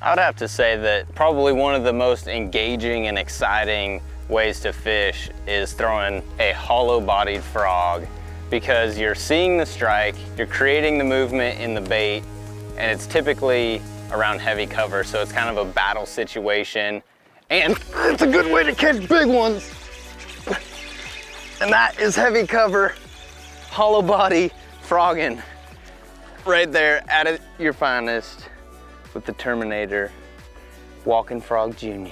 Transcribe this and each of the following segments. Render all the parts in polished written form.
I would have to say that probably one of the most engaging and exciting ways to fish is throwing a hollow-bodied frog, because you're seeing the strike, you're creating the movement in the bait, and it's typically around heavy cover, so it's kind of a battle situation, and it's a good way to catch big ones. And that is heavy cover, hollow body frogging right there at your finest with the Terminator Walking Frog Jr.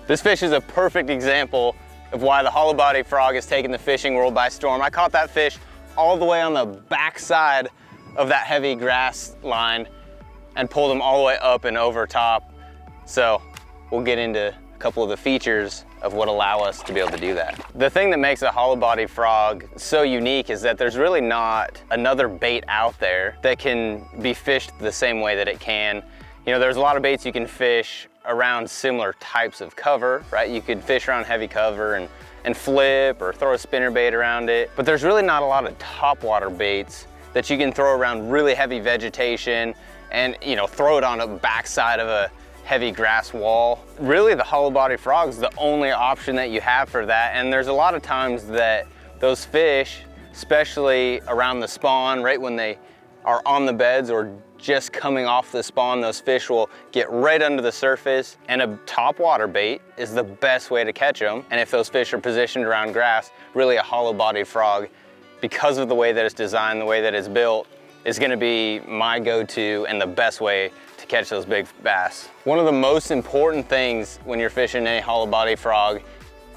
This fish is a perfect example of why the hollow body frog is taking the fishing world by storm. I caught that fish all the way on the back side of that heavy grass line and pulled him all the way up and over top. So we'll get into a couple of the features of what allow us to be able to do that. The thing that makes a hollow body frog so unique is that there's really not another bait out there that can be fished the same way that it can. You know, there's a lot of baits you can fish around similar types of cover, right? You could fish around heavy cover and flip or throw a spinner bait around it, but there's really not a lot of topwater baits that you can throw around really heavy vegetation and, you know, throw it on a backside of a heavy grass wall. Really, the hollow body frog is the only option that you have for that. And there's a lot of times that those fish, especially around the spawn, right when they are on the beds or just coming off the spawn, those fish will get right under the surface, and a topwater bait is the best way to catch them. And if those fish are positioned around grass, really a hollow bodied frog, because of the way that it's designed, the way that it's built, is gonna be my go-to and the best way to catch those big bass. One of the most important things when you're fishing a hollow body frog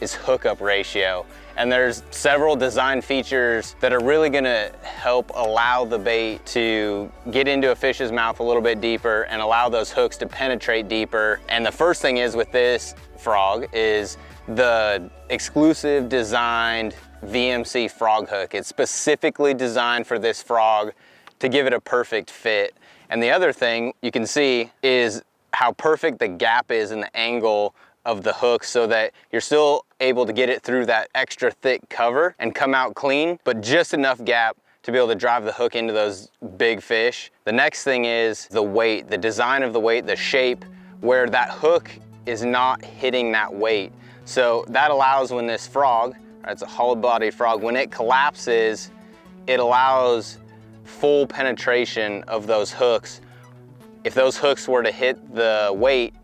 is hookup ratio. And there's several design features that are really gonna help allow the bait to get into a fish's mouth a little bit deeper and allow those hooks to penetrate deeper. And the first thing is with this frog is the exclusive designed Vmc Frog Hook. It's specifically designed for this frog to give it a perfect fit. And the other thing you can see is how perfect the gap is in the angle of the hook, so that you're still able to get it through that extra thick cover and come out clean, but just enough gap to be able to drive the hook into those big fish. The next thing is the weight, the design of the weight, the shape, where that hook is not hitting that weight. So that allows when this frog, it's a hollow body frog, when it collapses, it allows full penetration of those hooks. If those hooks were to hit the weight,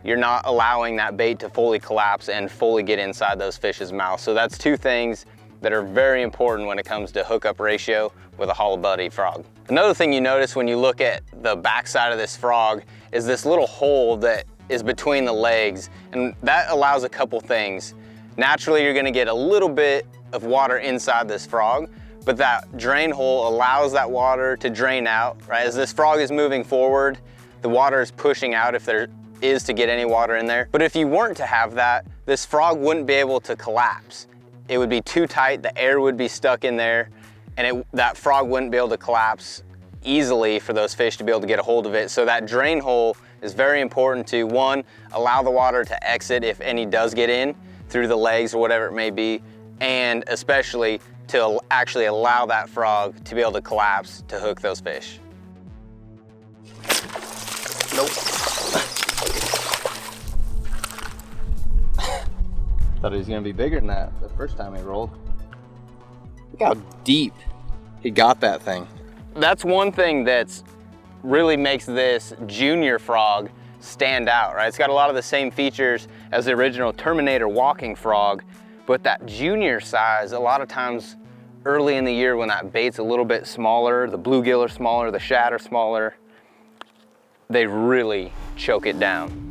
you're not allowing that bait to fully collapse and fully get inside those fish's mouths. So that's two things that are very important when it comes to hookup ratio with a hollow body frog. Another thing you notice when you look at the backside of this frog is this little hole that is between the legs, and that allows a couple things. Naturally, you're gonna get a little bit of water inside this frog, but that drain hole allows that water to drain out, right? As this frog is moving forward, the water is pushing out if there is to get any water in there. But if you weren't to have that, this frog wouldn't be able to collapse. It would be too tight, the air would be stuck in there, and that frog wouldn't be able to collapse easily for those fish to be able to get a hold of it. So that drain hole is very important to, one, allow the water to exit if any does get in through the legs or whatever it may be, and especially to actually allow that frog to be able to collapse to hook those fish. Nope. Thought he was gonna be bigger than that the first time he rolled. Look how deep he got that thing. That's one thing that's really makes this junior frog stand out, right? It's got a lot of the same features as the original Terminator walking frog, but that junior size, a lot of times early in the year when that bait's a little bit smaller, the bluegill are smaller, the shad are smaller, they really choke it down.